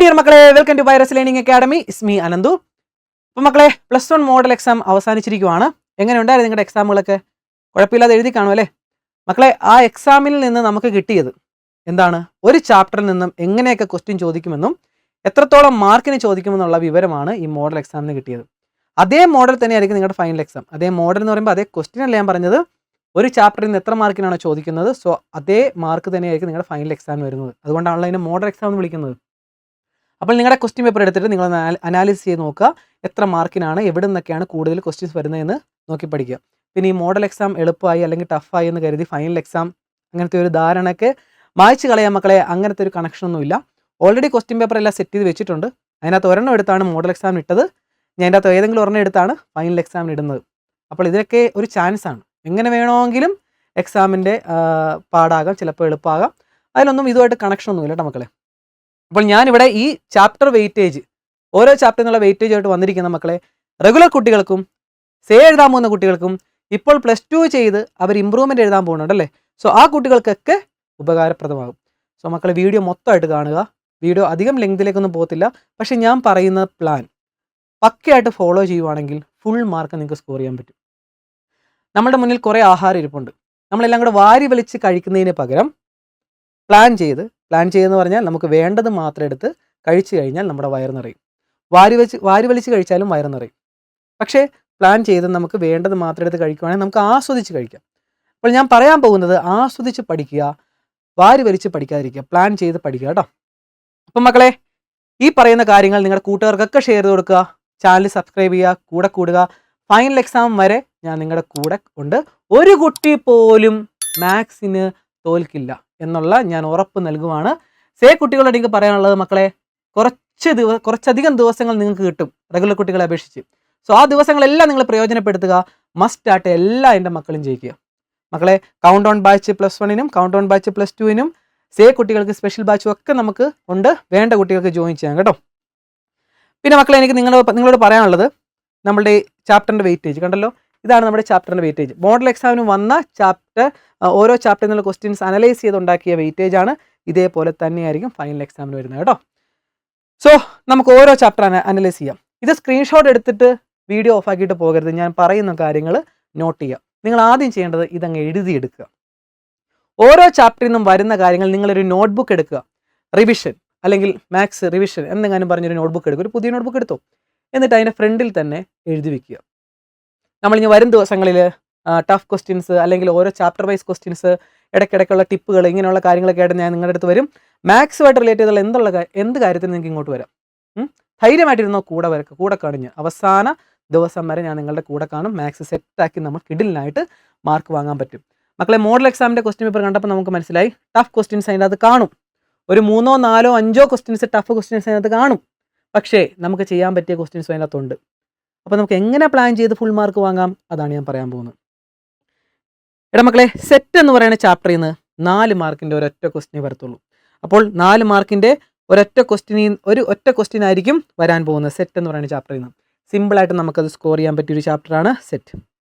Dear മക്കളെ, welcome to virus learning academy. Is me Ananthu. അപ്പോൾ മക്കളെ, +1 മോഡൽ എക്സാം അവസാനിച്ചിരിക്കുവാണ്. എങ്ങനെയുണ്ടായിരുന്നു നിങ്ങളുടെ എക്സാമുകളൊക്കെ? കുഴപ്പമില്ലാതെ എഴുതി കാണും അല്ലേ മക്കളെ? ആ എക്സാമിൽ നിന്ന് നമുക്ക് കിട്ടിയത് എന്താണ്? ഒരു ചാപ്റ്ററിൽ നിന്നും എങ്ങനെയൊക്കെ ക്വസ്റ്റ്യൻ ചോദിക്കുമെന്നും എത്രത്തോളം മാർക്കിന് ചോദിക്കുമെന്നുള്ള വിവരമാണ് ഈ മോഡൽ എക്സാമിന് കിട്ടിയത്. അതേ മോഡൽ തന്നെയായിരിക്കും നിങ്ങളുടെ ഫൈനൽ എക്സാം. അതേ മോഡൽ എന്ന് പറയുമ്പോൾ അതേ ക്വസ്റ്റ്യൻ അല്ല ഞാൻ പറഞ്ഞത്. ഒരു ചാപ്റ്ററിൽ നിന്ന് എത്ര മാർക്കിനാണോ ചോദിക്കുന്നത്, സോ അതേ മാർക്ക് തന്നെയായിരിക്കും നിങ്ങളുടെ ഫൈനൽ എക്സാമിന് വരുന്നത്. അതുകൊണ്ടാണല്ലോ അതിനെ മോഡൽ എക്സാം എന്ന് വിളിക്കുന്നത്. അപ്പോൾ നിങ്ങളുടെ ക്വസ്റ്റ്യൻ പേപ്പർ എടുത്തിട്ട് നിങ്ങൾ അനാലിസിസ് ചെയ്ത് നോക്കുക, എത്ര മാർക്കിനാണ്, എവിടെ നിന്നൊക്കെയാണ് കൂടുതൽ ക്വസ്റ്റ്യൻസ് വരുന്നതെന്ന് നോക്കി പഠിക്കുക. പിന്നെ ഈ മോഡൽ എക്സാം എളുപ്പമായി അല്ലെങ്കിൽ ടഫായി എന്ന് കരുതി ഫൈനൽ എക്സാം അങ്ങനത്തെ ഒരു ധാരണയൊക്കെ മായ്ച്ച് കളയാൻ മക്കളെ. അങ്ങനത്തെ ഒരു കണക്ഷനൊന്നുമില്ല. ഓൾറെഡി ക്വസ്റ്റ്യൻ പേപ്പർ എല്ലാം സെറ്റ് ചെയ്ത് വെച്ചിട്ടുണ്ട്. അതിനകത്ത് ഒരെണ്ണം എടുത്താണ് മോഡൽ എക്സാമിന് ഇട്ടത്. ഞാൻ അതിൻ്റെ അകത്ത് ഏതെങ്കിലും ഒരെണ്ണം എടുത്താണ് ഫൈനൽ എക്സാമിന് ഇടുന്നത്. അപ്പോൾ ഇതിനൊക്കെ ഒരു ചാൻസ് ആണ്. എങ്ങനെ വേണമെങ്കിലും എക്സാമിൻ്റെ പാടാകാം, ചിലപ്പോൾ എളുപ്പമാകാം. അതിലൊന്നും ഇതുമായിട്ട് കണക്ഷനൊന്നുമില്ല കേട്ടോ മക്കളെ. അപ്പോൾ ഞാനിവിടെ ഈ ചാപ്റ്റർ വെയിറ്റേജ്, ഓരോ ചാപ്റ്ററിൽ നിന്നുള്ള വെയിറ്റേജ് ആയിട്ട് വന്നിരിക്കുന്ന മക്കളെ, റെഗുലർ കുട്ടികൾക്കും സേ എഴുതാൻ പോകുന്ന കുട്ടികൾക്കും ഇപ്പോൾ +2 ചെയ്ത് അവർ ഇമ്പ്രൂവ്മെൻറ്റ് എഴുതാൻ പോകുന്നുണ്ടല്ലേ, സോ ആ കുട്ടികൾക്കൊക്കെ ഉപകാരപ്രദമാകും. സോ മക്കളെ, വീഡിയോ മൊത്തമായിട്ട് കാണുക. വീഡിയോ അധികം ലെങ്തിലേക്കൊന്നും പോകത്തില്ല. പക്ഷേ ഞാൻ പറയുന്ന പ്ലാൻ പക്കയായിട്ട് ഫോളോ ചെയ്യുവാണെങ്കിൽ ഫുൾ മാർക്ക് നിങ്ങൾക്ക് സ്കോർ ചെയ്യാൻ പറ്റും. നമ്മുടെ മുന്നിൽ കുറേ ആഹാരം ഇരിപ്പുണ്ട്. നമ്മളെല്ലാം കൂടെ വാരി വലിച്ച് കഴിക്കുന്നതിന് പകരം പ്ലാൻ ചെയ്തെന്ന് പറഞ്ഞാൽ നമുക്ക് വേണ്ടത് മാത്രം എടുത്ത് കഴിച്ചു കഴിഞ്ഞാൽ നമ്മുടെ വയറ് നിറയും. വാരി വലിച്ച് കഴിച്ചാലും വയറ് നിറയും. പക്ഷേ പ്ലാൻ ചെയ്ത് നമുക്ക് വേണ്ടത് മാത്രം എടുത്ത് കഴിക്കുകയാണെങ്കിൽ നമുക്ക് ആസ്വദിച്ച് കഴിക്കാം. അപ്പോൾ ഞാൻ പറയാൻ പോകുന്നത് ആസ്വദിച്ച് പഠിക്കുക, വാരി വലിച്ച് പഠിക്കാതിരിക്കുക, പ്ലാൻ ചെയ്ത് പഠിക്കുക കേട്ടോ. അപ്പം മക്കളെ, ഈ പറയുന്ന കാര്യങ്ങൾ നിങ്ങളുടെ കൂട്ടുകാർക്കൊക്കെ ഷെയർ ചെയ്ത് കൊടുക്കുക. ചാനൽ സബ്സ്ക്രൈബ് ചെയ്യുക, കൂടെ കൂടുക. ഫൈനൽ എക്സാം വരെ ഞാൻ നിങ്ങളുടെ കൂടെ ഉണ്ട്. ഒരു കുട്ടി പോലും മാത്സിന് തോൽക്കില്ല എന്നുള്ള ഞാൻ ഉറപ്പ് നൽകുവാണ്. സേ കുട്ടികളോട് എനിക്ക് പറയാനുള്ളത് മക്കളെ, കുറച്ചധികം ദിവസങ്ങൾ നിങ്ങൾക്ക് കിട്ടും റെഗുലർ കുട്ടികളെ അപേക്ഷിച്ച്. സോ ആ ദിവസങ്ങളെല്ലാം നിങ്ങൾ പ്രയോജനപ്പെടുത്തുക. മസ്റ്റായിട്ട് എല്ലാ എൻ്റെ മക്കളും ജയിക്കുക. മക്കളെ, കൗണ്ട് ഓൺ ബാച്ച് +1നും കൗണ്ട് ഓൺ ബാച്ച് +2നും സേ കുട്ടികൾക്ക് സ്പെഷ്യൽ ബാച്ചും ഒക്കെ നമുക്ക് ഉണ്ട്. വേണ്ട കുട്ടികൾക്ക് ജോയിൻ ചെയ്യാം കേട്ടോ. പിന്നെ മക്കളെ, എനിക്ക് നിങ്ങളോട് പറയാനുള്ളത്, നമ്മളുടെ ചാപ്റ്ററിൻ്റെ വെയിറ്റേജ് കണ്ടല്ലോ. ഇതാണ് നമ്മുടെ ചാപ്റ്ററിൻ്റെ വെയിറ്റേജ്. മോഡൽ എക്സാമിന് വന്ന ചാപ്റ്റർ, ഓരോ ചാപ്റ്ററിൽ നിന്നുള്ള ക്വസ്റ്റ്യൻസ് അനലൈസ് ചെയ്തുണ്ടാക്കിയ വെയിറ്റേജ് ആണ്. ഇതേപോലെ തന്നെയായിരിക്കും ഫൈനൽ എക്സാമിന് വരുന്നത് കേട്ടോ. സോ നമുക്ക് ഓരോ ചാപ്റ്റർ അനലൈസ് ചെയ്യാം. ഇത് സ്ക്രീൻഷോട്ട് എടുത്തിട്ട് വീഡിയോ ഓഫ് ആക്കിയിട്ട് പോകരുത്. ഞാൻ പറയുന്ന കാര്യങ്ങൾ നോട്ട് ചെയ്യുക. നിങ്ങൾ ആദ്യം ചെയ്യേണ്ടത് ഇതങ്ങ് എഴുതിയെടുക്കുക. ഓരോ ചാപ്റ്ററിൽ നിന്നും വരുന്ന കാര്യങ്ങൾ നിങ്ങളൊരു നോട്ട്ബുക്ക് എടുക്കുക. റിവിഷൻ അല്ലെങ്കിൽ മാത്സ് റിവിഷൻ എന്നെങ്ങാനും പറഞ്ഞൊരു നോട്ട്ബുക്ക് എടുക്കുക. ഒരു പുതിയ നോട്ട്ബുക്ക് എടുത്തോ. എന്നിട്ട് അതിൻ്റെ ഫ്രണ്ടിൽ തന്നെ എഴുതി വെക്കുക. നമ്മളിനി വരും ദിവസങ്ങളിൽ ടഫ് ക്വസ്റ്റ്യൻസ് അല്ലെങ്കിൽ ഓരോ ചാപ്റ്റർ വൈസ് ക്വസ്റ്റ്യൻസ്, ഇടയ്ക്കിടയ്ക്കുള്ള ടിപ്പുകൾ, ഇങ്ങനെയുള്ള കാര്യങ്ങളൊക്കെ ആയിട്ട് ഞാൻ നിങ്ങളുടെ അടുത്ത് വരും. മാത്സുമായിട്ട് റിലേറ്റ് ചെയ്തുള്ള എന്ത് കാര്യത്തിന് നിങ്ങൾക്ക് ഇങ്ങോട്ട് വരാം. ധൈര്യമായിട്ടിരുന്നോ, കൂടെ കാണിഞ്ഞ് അവസാന ദിവസം വരെ ഞാൻ നിങ്ങളുടെ കൂടെ കാണും. മാത്സ് സെറ്റാക്കി നമുക്ക് കിടിലിനായിട്ട് മാർക്ക് വാങ്ങാൻ പറ്റും. മക്കളെ, മോഡൽ എക്സാമിൻ്റെ ക്വസ്റ്റ്യൻ പേപ്പർ കണ്ടപ്പോൾ നമുക്ക് മനസ്സിലായി ടഫ് ക്വസ്റ്റ്യൻസ് അതിൻ്റെ അത് കാണും. ഒരു 3, 4, 5 ക്വസ്റ്റ്യൻസ് ടഫ് ക്വസ്റ്റ്യൻസ് അതിനകത്ത് കാണും. പക്ഷേ നമുക്ക് ചെയ്യാൻ പറ്റിയ ക്വസ്റ്റ്യൻസ് അതിനകത്തുണ്ട്. അപ്പോൾ നമുക്ക് എങ്ങനെ പ്ലാൻ ചെയ്ത് ഫുൾ മാർക്ക് വാങ്ങാം, അതാണ് ഞാൻ പറയാൻ പോകുന്നത്. എടാ മക്കളെ, സെറ്റ് എന്ന് പറയുന്ന ചാപ്റ്ററിൽ നിന്ന് 4 മാർക്കിൻ്റെ ഒരൊറ്റ ക്വസ്റ്റ്യനേ വരത്തുള്ളൂ. അപ്പോൾ 4 മാർക്കിൻ്റെ ഒരൊറ്റ ക്വസ്റ്റ്യൻ ആയിരിക്കും വരാൻ പോകുന്നത് സെറ്റ് എന്ന് പറയുന്ന ചാപ്റ്ററിൽ നിന്ന്. സിമ്പിളായിട്ട് നമുക്കത് സ്കോർ ചെയ്യാൻ പറ്റിയൊരു ചാപ്റ്ററാണ് സെറ്റ്.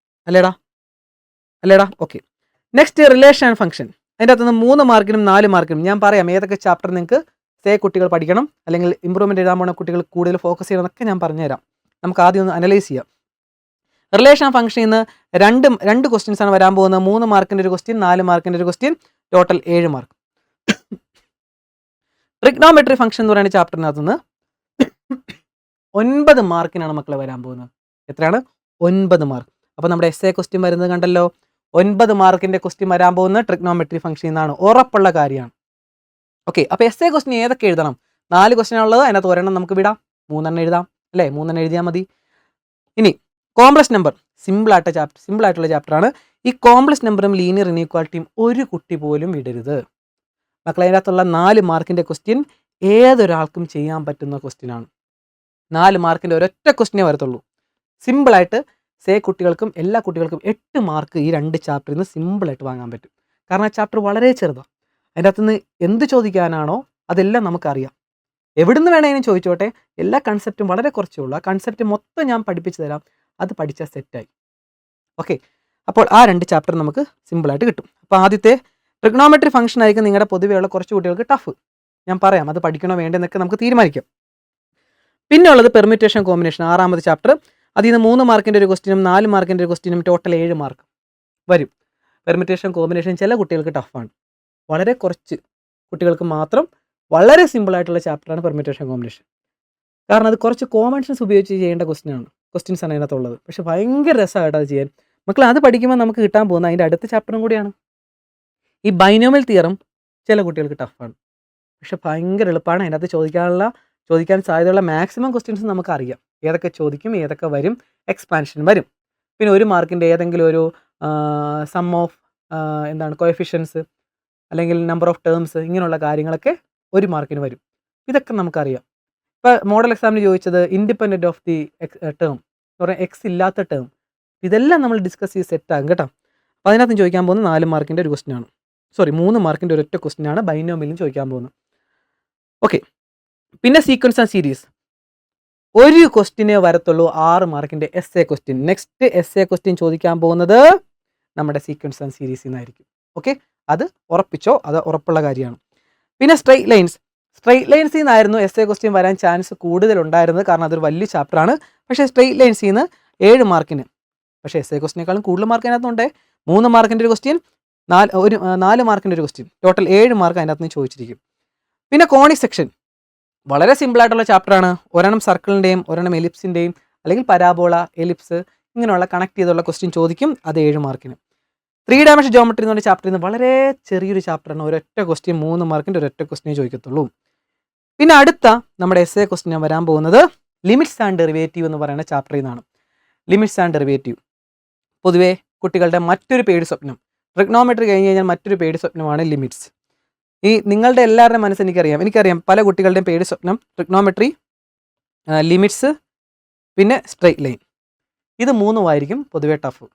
അല്ലേടാ? Okay. Next, relation and function. അതിൻ്റെ അകത്തുനിന്ന് 3 മാർക്കിനും 4 മാർക്കിനും ഞാൻ പറയാം ഏതൊക്കെ ചാപ്റ്റർ നിങ്ങൾക്ക് സേ കുട്ടികൾ പഠിക്കണം, അല്ലെങ്കിൽ ഇമ്പ്രൂവ്മെൻറ്റ് എഴുതാൻ പോകുന്ന കുട്ടികൾ കൂടുതൽ ഫോക്കസ് ചെയ്യണം എന്നൊക്കെ ഞാൻ പറഞ്ഞുതരാം. നമുക്ക് ആദ്യം ഒന്ന് അനലൈസ് ചെയ്യാം. റിലേഷൻ ആൻഡ് ഫംഗ്ഷനിൽ നിന്ന് രണ്ട് ക്വസ്റ്റ്യൻസ് ആണ് വരാൻ പോകുന്നത്. 3 മാർക്കിൻ്റെ ഒരു ക്വസ്റ്റ്യൻ, 4 മാർക്കിൻ്റെ ഒരു question, total 7 mark. Trigonometry function എന്ന് പറയുന്ന ചാപ്റ്ററിനകത്ത് നിന്ന് 9 മാർക്കിനാണ് മക്കളെ വരാൻ പോകുന്നത്. എത്രയാണ്? 9 മാർക്ക്. അപ്പോൾ നമ്മുടെ എസ്എ ക്വസ്റ്റ്യൻ വരുന്നത് കണ്ടല്ലോ. 9 മാർക്കിൻ്റെ ക്വസ്റ്റ്യൻ വരാൻ പോകുന്ന ട്രിഗ്നോമെട്രി ഫംഗ്ഷൻ എന്നാണ്, ഉറപ്പുള്ള കാര്യമാണ്. ഓക്കെ. അപ്പോൾ എസ്എ ക്വസ്റ്റ്യൻ ഏതൊക്കെ എഴുതണം? 4 ക്വസ്റ്റ്യൻ ഉള്ളത്. അതിനകത്ത് ഒരെണ്ണം നമുക്ക് വിടാം, 3 എണ്ണം എഴുതാം അല്ലേ? 3 എണ്ണം എഴുതിയാൽ മതി. ഇനി കോംപ്ലക്സ് നമ്പർ, സിമ്പിളായിട്ടുള്ള ചാപ്റ്ററാണ്. ഈ കോംപ്ലക്സ് നമ്പറും ലീനിയർ ഇനീക്വാലിറ്റിയും ഒരു കുട്ടി പോലും വിടരുത് മക്കളെ. അതിനകത്തുള്ള 4 മാർക്കിൻ്റെ ക്വസ്റ്റ്യൻ ഏതൊരാൾക്കും ചെയ്യാൻ പറ്റുന്ന ക്വസ്റ്റ്യനാണ്. 4 മാർക്കിൻ്റെ ഒരൊറ്റ ക്വസ്റ്റ്യനേ വരത്തുള്ളൂ. സിമ്പിളായിട്ട് സേ കുട്ടികൾക്കും എല്ലാ കുട്ടികൾക്കും 8 മാർക്ക് ഈ 2 ചാപ്റ്ററിൽ നിന്ന് സിമ്പിളായിട്ട് വാങ്ങാൻ പറ്റും. കാരണം ആ ചാപ്റ്റർ വളരെ ചെറുതാണ്. അതിൻ്റെ അകത്തുനിന്ന് എന്ത് ചോദിക്കാനാണോ അതെല്ലാം നമുക്കറിയാം. എവിടുന്ന് വേണമെങ്കിലും ചോദിച്ചോട്ടെ, എല്ലാ കൺസെപ്റ്റും വളരെ കുറച്ചേ ഉള്ളൂ. ആ കൺസെപ്റ്റ് മൊത്തം ഞാൻ പഠിപ്പിച്ചു തരാം. അത് പഠിച്ചാൽ സെറ്റായി. ഓക്കെ. അപ്പോൾ ആ 2 ചാപ്റ്റർ നമുക്ക് സിമ്പിളായിട്ട് കിട്ടും. അപ്പോൾ ആദ്യത്തെ ട്രിഗ്നോമെട്രി ഫംഗ്ഷൻ ആയിരിക്കും നിങ്ങളുടെ പൊതുവെയുള്ള കുറച്ച് കുട്ടികൾക്ക് ടഫ്. ഞാൻ പറയാം, അത് പഠിക്കണോ വേണ്ടെന്നൊക്കെ നമുക്ക് തീരുമാനിക്കാം. പിന്നെ ഉള്ളത് പെർമ്യൂട്ടേഷൻ കോമ്പിനേഷൻ, 6ാമത്തെ ചാപ്റ്റർ. അതിൽ നിന്ന് 3 മാർക്കിൻ്റെ ഒരു ക്വസ്റ്റിനും 4 മാർക്കിൻ്റെ ഒരു ക്വസ്റ്റിനും ടോട്ടൽ 7 മാർക്ക് വരും. പെർമ്യൂട്ടേഷൻ കോമ്പിനേഷൻ ചില കുട്ടികൾക്ക് ടഫാണ്, വളരെ കുറച്ച് കുട്ടികൾക്ക് മാത്രം വളരെ സിമ്പിളായിട്ടുള്ള ചാപ്റ്ററാണ് പെർമ്യൂട്ടേഷൻ കോമ്പിനേഷൻ. കാരണം അത് കുറച്ച് കോമൺ സെൻസ് ഉപയോഗിച്ച് ചെയ്യേണ്ട ക്വസ്റ്റ്യൻസ് ആണ് അതിനകത്തുള്ളത്. പക്ഷേ ഭയങ്കര രസമായിട്ട് അത് ചെയ്യാൻ. മക്കൾ അത് പഠിക്കുമ്പോൾ നമുക്ക് കിട്ടാൻ പോകുന്ന അതിൻ്റെ അടുത്ത ചാപ്റ്ററും കൂടിയാണ്. ഈ ബൈനോമിയൽ തിയറം ചില കുട്ടികൾക്ക് ടഫാണ്, പക്ഷെ ഭയങ്കര എളുപ്പമാണ്. അതിനകത്ത് ചോദിക്കാൻ സാധ്യതയുള്ള മാക്സിമം ക്വസ്റ്റ്യൻസ് നമുക്കറിയാം, ഏതൊക്കെ ചോദിക്കും, ഏതൊക്കെ വരും, എക്സ്പാൻഷൻ വരും. പിന്നെ 1 മാർക്കിൻ്റെ ഏതെങ്കിലും ഒരു സം ഓഫ് കോഎഫിഷ്യൻസ് അല്ലെങ്കിൽ നമ്പർ ഓഫ് ടേംസ്, ഇങ്ങനെയുള്ള കാര്യങ്ങളൊക്കെ 1 മാർക്കിന് വരും. ഇതൊക്കെ നമുക്കറിയാം. ഇപ്പോൾ മോഡൽ എക്സാമിന് ചോദിച്ചത് ഇൻഡിപെൻഡൻറ്റ് ഓഫ് ദി ടേം എന്ന് പറഞ്ഞാൽ എക്സ് ഇല്ലാത്ത ടേം, ഇതെല്ലാം നമ്മൾ ഡിസ്കസ് ചെയ്ത് സെറ്റാകും കേട്ടോ. അപ്പോൾ അതിനകത്ത് ചോദിക്കാൻ പോകുന്നത് 4 മാർക്കിൻ്റെ ഒരു ക്വസ്റ്റ്യനാണ്, 3 മാർക്കിൻ്റെ ഒരൊറ്റ ക്വസ്റ്റ്യനാണ് ബൈനോമിയലും ചോദിക്കാൻ പോകുന്നത്. ഓക്കെ, പിന്നെ സീക്വൻസ് ആൻഡ് സീരീസ് ഒരു ക്വസ്റ്റ്യനേ വരത്തുള്ളൂ, 6 മാർക്കിൻ്റെ S A question. Next S A question ചോദിക്കാൻ പോകുന്നത് നമ്മുടെ സീക്വൻസ് ആൻഡ് സീരീസിൽ നിന്നായിരിക്കും. ഓക്കെ, അത് ഉറപ്പിച്ചോ, അത് ഉറപ്പുള്ള കാര്യമാണ്. പിന്നെ സ്ട്രെയിറ്റ് ലൈൻസിൽ നിന്നായിരുന്നു എസ് എ ക്വസ്റ്റ്യൻ വരാൻ ചാൻസ് കൂടുതലുണ്ടായിരുന്നത്, കാരണം അതൊരു വലിയ ചാപ്റ്ററാണ്. പക്ഷേ സ്ട്രെയിറ്റ് ലൈൻസിൽ നിന്ന് 7 മാർക്കിന്, പക്ഷേ എസ് എ ക്വസ്റ്റിനേക്കാളും കൂടുതൽ മാർക്ക് അതിനകത്തുണ്ട്. 3 മാർക്കിൻ്റെ ഒരു ക്വസ്റ്റ്യൻ, 4 മാർക്കിൻ്റെ ഒരു ക്വസ്റ്റ്യൻ, ടോട്ടൽ 7 മാർക്ക് അതിനകത്ത് നിന്ന് ചോദിച്ചിരിക്കും. പിന്നെ കോണിക് സെക്ഷൻ വളരെ സിമ്പിളായിട്ടുള്ള ചാപ്റ്ററാണ്. ഒരെണ്ണം സർക്കിളിൻ്റെയും ഒരെണ്ണം എലിപ്സിൻ്റെയും അല്ലെങ്കിൽ പരാബോള, എലിപ്സ് ഇങ്ങനെയുള്ള കണക്ട് ചെയ്തുള്ള ക്വസ്റ്റ്യൻ ചോദിക്കും, അത് 7 മാർക്കിന്. 3 ഡയമെൻഷൻ ജോമെട്രി എന്ന് പറഞ്ഞ ചാപ്റ്ററിൽ നിന്ന് വളരെ ചെറിയൊരു ചാപ്റ്ററാണ്, ഒരൊറ്റ ക്വസ്റ്റ്യൻ 3 മാർക്കിൻ്റെ ഒരൊറ്റ ക്വസ്റ്റ്യനെ ചോദിക്കത്തുള്ളൂ. പിന്നെ അടുത്ത നമ്മുടെ എസ് എ ക്വസ്റ്റ്യൻ വരാൻ പോകുന്നത് ലിമിറ്റ്സ് ആൻഡ് ഡെറിവേറ്റീവ് എന്ന് പറയുന്ന ചാപ്റ്ററിൽ നിന്നാണ്. ലിമിറ്റ്സ് ആൻഡ് ഡെറിവേറ്റീവ് പൊതുവേ കുട്ടികളുടെ മറ്റൊരു പേടി സ്വപ്നം, ട്രിഗ്നോമെട്രി കഴിഞ്ഞ് കഴിഞ്ഞാൽ മറ്റൊരു പേടി സ്വപ്നമാണ് ലിമിറ്റ്സ്. ഈ നിങ്ങളുടെ എല്ലാവരുടെയും മനസ്സ് എനിക്കറിയാം പല കുട്ടികളുടെയും പേടി സ്വപ്നം ട്രിഗ്നോമെട്രി, ലിമിറ്റ്സ്, പിന്നെ സ്ട്രെയിറ്റ് ലൈൻ, ഇത് 3 പൊതുവേ ടഫ്.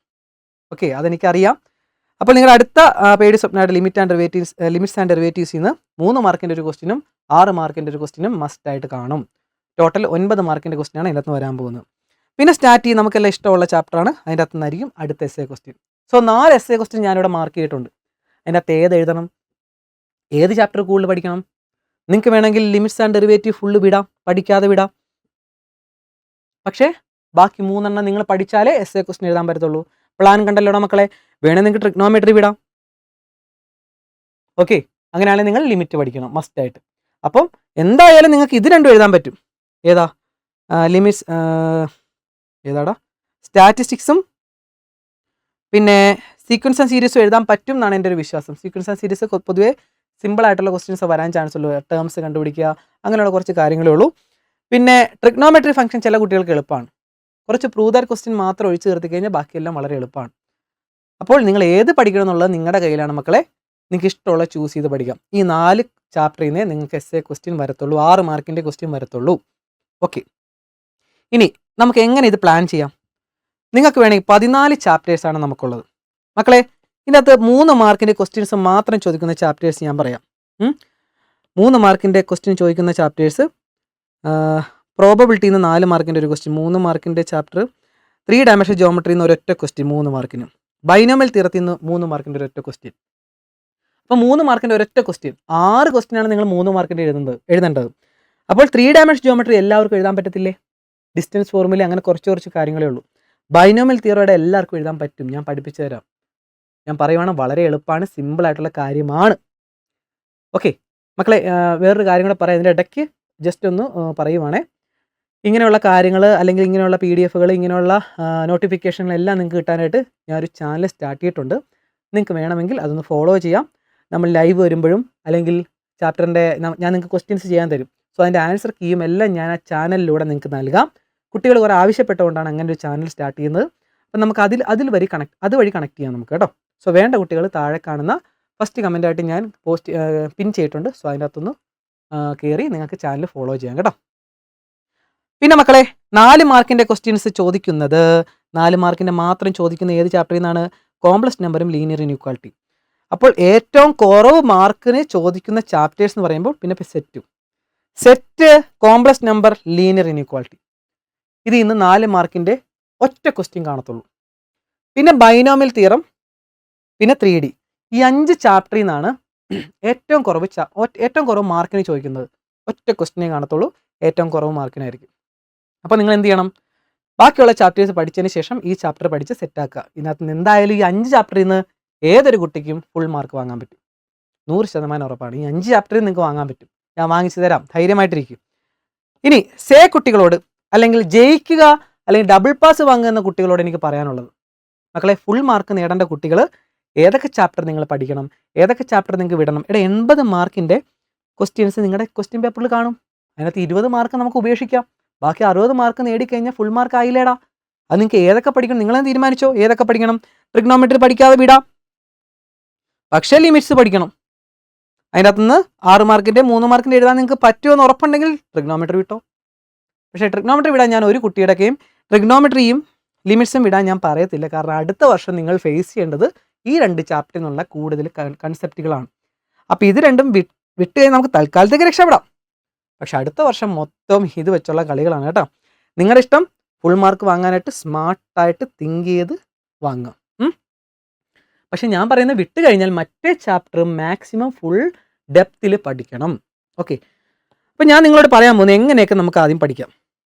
ഓക്കെ, അതെനിക്കറിയാം. അപ്പോൾ നിങ്ങളുടെ അടുത്ത പേടി സ്വപ്നമായിട്ട് ലിമിറ്റ്സ് ആൻഡ് ഡെറിവേറ്റീവ്സിൽ നിന്ന് 3 മാർക്കിൻ്റെ ഒരു ക്വസ്റ്റ്യനും 6 മാർക്കിൻ്റെ ഒരു ക്വസ്റ്റ്യനും മസ്റ്റായിട്ട് കാണും. ടോട്ടൽ 9 മാർക്കിൻ്റെ ക്വസ്റ്റ്യനാണ് അതിനകത്ത് വരാൻ പോകുന്നത്. പിന്നെ സ്റ്റാറ്റി നമുക്കെല്ലാം ഇഷ്ടമുള്ള ചാപ്റ്ററാണ്, അതിൻ്റെ അകത്ത് നിന്നായിരിക്കും അടുത്ത S A question. So 4 S A question ഞാനിവിടെ മാർക്ക് ചെയ്തിട്ടുണ്ട്. അതിൻ്റെ അകത്ത് ഏത് എഴുതണം, ഏത് ചാപ്റ്റർ കൂടുതൽ പഠിക്കണം? നിങ്ങൾക്ക് വേണമെങ്കിൽ ലിമിറ്റ്സ് ആൻഡ് ഡെറിവേറ്റീവ് ഫുള്ള് വിടാം, പഠിക്കാതെ വിടാം. പക്ഷേ ബാക്കി 3 എണ്ണം നിങ്ങൾ പഠിച്ചാലേ എസ് എ ക്വസ്റ്റ്യൻ എഴുതാൻ പറ്റത്തുള്ളൂ. പ്ലാൻ കണ്ടല്ലോടാ മക്കളെ, വേണേൽ നിങ്ങൾക്ക് ട്രിഗ്നോമെട്രി വിടാം. ഓക്കെ, അങ്ങനെയാണെങ്കിൽ നിങ്ങൾ ലിമിറ്റ് പഠിക്കണം മസ്റ്റായിട്ട്. അപ്പം എന്തായാലും നിങ്ങൾക്ക് ഇത് രണ്ടും എഴുതാൻ പറ്റും. ഏതാ ലിമിറ്റ്സ്, സ്റ്റാറ്റിസ്റ്റിക്സും പിന്നെ സീക്വൻസ് ആൻഡ് സീരീസും എഴുതാൻ പറ്റും എന്നാണ് എൻ്റെ ഒരു വിശ്വാസം. സീക്വൻസ് ആൻഡ് സീരീസ് പൊതുവേ സിമ്പിളായിട്ടുള്ള ക്വസ്റ്റ്യൻസ് വരാൻ ചാൻസ് ഉള്ളൂ, ടേംസ് കണ്ടുപിടിക്കുക അങ്ങനെയുള്ള കുറച്ച് കാര്യങ്ങളേ ഉള്ളൂ. പിന്നെ ട്രിഗ്നോമെട്രി ഫംഗ്ഷൻ ചില കുട്ടികൾക്ക് എളുപ്പമാണ്, കുറച്ച് പ്രൂവ് ദാറ്റ് ക്വസ്റ്റ്യൻ മാത്രം ഒഴിച്ച് നിർത്തി കഴിഞ്ഞാൽ ബാക്കിയെല്ലാം വളരെ എളുപ്പമാണ്. അപ്പോൾ നിങ്ങൾ ഏത് പഠിക്കണം എന്നുള്ളത് നിങ്ങളുടെ കയ്യിലാണ് മക്കളെ, നിങ്ങൾക്ക് ഇഷ്ടമുള്ള ചൂസ് ചെയ്ത് പഠിക്കാം. ഈ 4 ചാപ്റ്ററിൽ നിന്നേ നിങ്ങൾക്ക് എസ് എ ക്വസ്റ്റ്യൻ വരത്തുള്ളൂ, 6 മാർക്കിൻ്റെ ക്വസ്റ്റ്യൻ വരത്തുള്ളൂ. ഓക്കെ, ഇനി നമുക്ക് എങ്ങനെ ഇത് പ്ലാൻ ചെയ്യാം? നിങ്ങൾക്ക് വേണമെങ്കിൽ 14 ചാപ്റ്റേഴ്സാണ് നമുക്കുള്ളത് മക്കളെ. ഇതിനകത്ത് 3 മാർക്കിൻ്റെ ക്വസ്റ്റ്യൻസ് മാത്രം ചോദിക്കുന്ന ചാപ്റ്റേഴ്സ് ഞാൻ പറയാം. 3 മാർക്കിൻ്റെ ക്വസ്റ്റ്യൻ ചോദിക്കുന്ന ചാപ്റ്റേഴ്സ്, പ്രോബബിലിറ്റിയിൽ നിന്ന് 4 മാർക്കിൻ്റെ ഒരു ക്വസ്റ്റ്യൻ 3 മാർക്കിൻ്റെ ചാപ്റ്റർ, 3 ഡയമെൻഷൻ ജോമെട്രിയിൽ നിന്ന് ഒരൊറ്റ ക്വസ്റ്റ്യൻ 3 മാർക്കിന്, ബൈനോമിയൽ തിയറത്തിൽ നിന്ന് 3 മാർക്കിൻ്റെ ഒരൊറ്റ ക്വസ്റ്റ്യൻ. അപ്പോൾ 3 മാർക്കിൻ്റെ ഒരൊറ്റ ക്വസ്റ്റ്യൻ, 6 ക്വസ്റ്റ്യനാണ് നിങ്ങൾ 3 മാർക്കിൻ്റെ എഴുതേണ്ടത്. അപ്പോൾ 3 ഡയമെൻഷൻ ജോമെട്രി എല്ലാവർക്കും എഴുതാൻ പറ്റത്തില്ലേ? ഡിസ്റ്റൻസ് ഫോർമുല അങ്ങനെ കുറച്ച് കാര്യങ്ങളേ ഉള്ളൂ. ബൈനോമിയൽ തിയറിയുടെ എല്ലാവർക്കും എഴുതാൻ പറ്റും, ഞാൻ പഠിപ്പിച്ചു തരാം. ഞാൻ പറയുവാണ്, വളരെ എളുപ്പമാണ്, സിമ്പിളായിട്ടുള്ള കാര്യമാണ്. ഓക്കെ മക്കളെ, വേറൊരു കാര്യം കൂടെ പറയാം ഇതിൻ്റെ ഇടയ്ക്ക്, ജസ്റ്റ് ഒന്ന് പറയുവാണേ. ഇങ്ങനെയുള്ള കാര്യങ്ങൾ അല്ലെങ്കിൽ ഇങ്ങനെയുള്ള PDF ഇങ്ങനെയുള്ള നോട്ടിഫിക്കേഷനുകളെല്ലാം നിങ്ങൾക്ക് കിട്ടാനായിട്ട് ഞാനൊരു ചാനൽ സ്റ്റാർട്ട് ചെയ്തിട്ടുണ്ട്. നിങ്ങൾക്ക് വേണമെങ്കിൽ അതൊന്ന് ഫോളോ ചെയ്യാം. നമ്മൾ ലൈവ് വരുമ്പോഴും അല്ലെങ്കിൽ ചാപ്റ്ററിൻ്റെ ഞാൻ നിങ്ങൾക്ക് ക്വസ്റ്റ്യൻസ് ചെയ്യാൻ തരും. സോ അതിൻ്റെ ആൻസർ കീയും എല്ലാം ഞാൻ ആ ചാനലിലൂടെ നിങ്ങൾക്ക് നൽകാം. കുട്ടികൾ കുറേ ആവശ്യപ്പെട്ടുകൊണ്ടാണ് അങ്ങനെ ഒരു ചാനൽ സ്റ്റാർട്ട് ചെയ്യുന്നത്. അപ്പം നമുക്ക് അതുവഴി കണക്ട് ചെയ്യാം നമുക്ക് കേട്ടോ. സോ വേണ്ട കുട്ടികൾ താഴെ കാണുന്ന ഫസ്റ്റ് കമൻറ്റായിട്ട് ഞാൻ പിൻ ചെയ്തിട്ടുണ്ട്. സോ അതിൻ്റെ അകത്തൊന്ന് കയറി നിങ്ങൾക്ക് ചാനൽ ഫോളോ ചെയ്യാം കേട്ടോ. പിന്നെ മക്കളെ, 4 മാർക്കിൻ്റെ ക്വസ്റ്റ്യൻസ് ചോദിക്കുന്നത്, 4 മാർക്കിൻ്റെ മാത്രം ചോദിക്കുന്ന ഏത് ചാപ്റ്ററിൽ നിന്നാണ്? കോംപ്ലക്സ് നമ്പറും ലീനിയർ ഇൻഇക്വാലിറ്റി. അപ്പോൾ ഏറ്റവും കുറവ് മാർക്കിന് ചോദിക്കുന്ന ചാപ്റ്റേഴ്സ് എന്ന് പറയുമ്പോൾ പിന്നെ set, complex number, linear inequality, ഇത് ഇന്ന് 4 മാർക്കിൻ്റെ ഒറ്റ ക്വസ്റ്റ്യൻ കാണത്തുള്ളൂ. പിന്നെ ബൈനോമിയൽ തിയറം, പിന്നെ 3D, ഈ 5 ചാപ്റ്ററിൽ നിന്നാണ് ഏറ്റവും കുറവ് മാർക്കിന് ചോദിക്കുന്നത് ഒറ്റ ക്വസ്റ്റിനെ കാണത്തുള്ളൂ, ഏറ്റവും കുറവ് മാർക്കിനായിരിക്കും. അപ്പോൾ നിങ്ങൾ എന്ത് ചെയ്യണം, ബാക്കിയുള്ള ചാപ്റ്റേഴ്സ് പഠിച്ചതിന് ശേഷം ഈ ചാപ്റ്റർ പഠിച്ച് സെറ്റാക്കുക. ഇതിനകത്ത് നിന്ന് എന്തായാലും ഈ 5 ചാപ്റ്ററിൽ നിന്ന് ഏതൊരു കുട്ടിക്കും ഫുൾ മാർക്ക് വാങ്ങാൻ പറ്റും, 100% ഉറപ്പാണ്. ഈ 5 ചാപ്റ്ററിൽ നിങ്ങൾക്ക് വാങ്ങാൻ പറ്റും, ഞാൻ വാങ്ങിച്ചു തരാം, ധൈര്യമായിട്ടിരിക്കും. ഇനി സേ കുട്ടികളോട് അല്ലെങ്കിൽ ജയിക്കുക അല്ലെങ്കിൽ ഡബിൾ പാസ് വാങ്ങുന്ന കുട്ടികളോട് എനിക്ക് പറയാനുള്ളത്, മക്കളെ ഫുൾ മാർക്ക് നേടേണ്ട കുട്ടികൾ ഏതൊക്കെ ചാപ്റ്റർ നിങ്ങൾ പഠിക്കണം, ഏതൊക്കെ ചാപ്റ്റർ നിങ്ങൾക്ക് വിടണം. 80 മാർക്കിൻ്റെ ക്വസ്റ്റ്യൻസ് നിങ്ങളുടെ ക്വസ്റ്റ്യൻ പേപ്പറിൽ കാണും. അതിനകത്ത് 20 മാർക്ക് നമുക്ക് ഉപേക്ഷിക്കാം, ബാക്കി 60 മാർക്ക് നേടിക്കഴിഞ്ഞാൽ ഫുൾ മാർക്ക് ആയില്ലേടാ. അത് നിങ്ങൾക്ക് ഏതൊക്കെ പഠിക്കണം നിങ്ങളെ തീരുമാനിച്ചോ, ഏതൊക്കെ പഠിക്കണം. ട്രിഗ്നോമെട്രി പഠിക്കാതെ വിടാം, പക്ഷേ ലിമിറ്റ്സ് പഠിക്കണം. അതിനകത്ത് നിന്ന് 6 മാർക്കിൻ്റെ 3 മാർക്കിൻ്റെ എഴുതാൻ നിങ്ങൾക്ക് പറ്റുമെന്ന് ഉറപ്പുണ്ടെങ്കിൽ ട്രിഗ്നോമെട്രി വിട്ടോ. പക്ഷേ ട്രിഗ്നോമെട്രി വിടാൻ ഞാൻ ഒരു കുട്ടിയുടെയും ട്രിഗ്നോമെട്രിയും ലിമിറ്റ്സും വിടാൻ ഞാൻ പറയത്തില്ല. കാരണം അടുത്ത വർഷം നിങ്ങൾ ഫേസ് ചെയ്യേണ്ടത് ഈ 2 ചാപ്റ്ററിൽ നിന്നുള്ള കൂടുതൽ കൺസെപ്റ്റുകളാണ്. അപ്പോൾ ഇത് രണ്ടും വിട്ട് കഴിഞ്ഞാൽ നമുക്ക് തൽക്കാലത്തേക്ക് രക്ഷപ്പെടാം. പക്ഷെ അടുത്ത വർഷം മൊത്തം ഇത് വെച്ചുള്ള കളികളാണ് കേട്ടോ. നിങ്ങളുടെ ഇഷ്ടം ഫുൾ മാർക്ക് വാങ്ങാനായിട്ട് സ്മാർട്ടായിട്ട് തിങ്ക് ചെയ്ത് വാങ്ങുക. പക്ഷെ ഞാൻ പറയുന്നത് വിട്ട് കഴിഞ്ഞാൽ മറ്റേ ചാപ്റ്റർ മാക്സിമം ഫുൾ ഡെപ്തിൽ പഠിക്കണം. ഓക്കെ, അപ്പോൾ ഞാൻ നിങ്ങളോട് പറയാൻ പോകുന്നത് എങ്ങനെയൊക്കെ നമുക്ക് ആദ്യം പഠിക്കാം.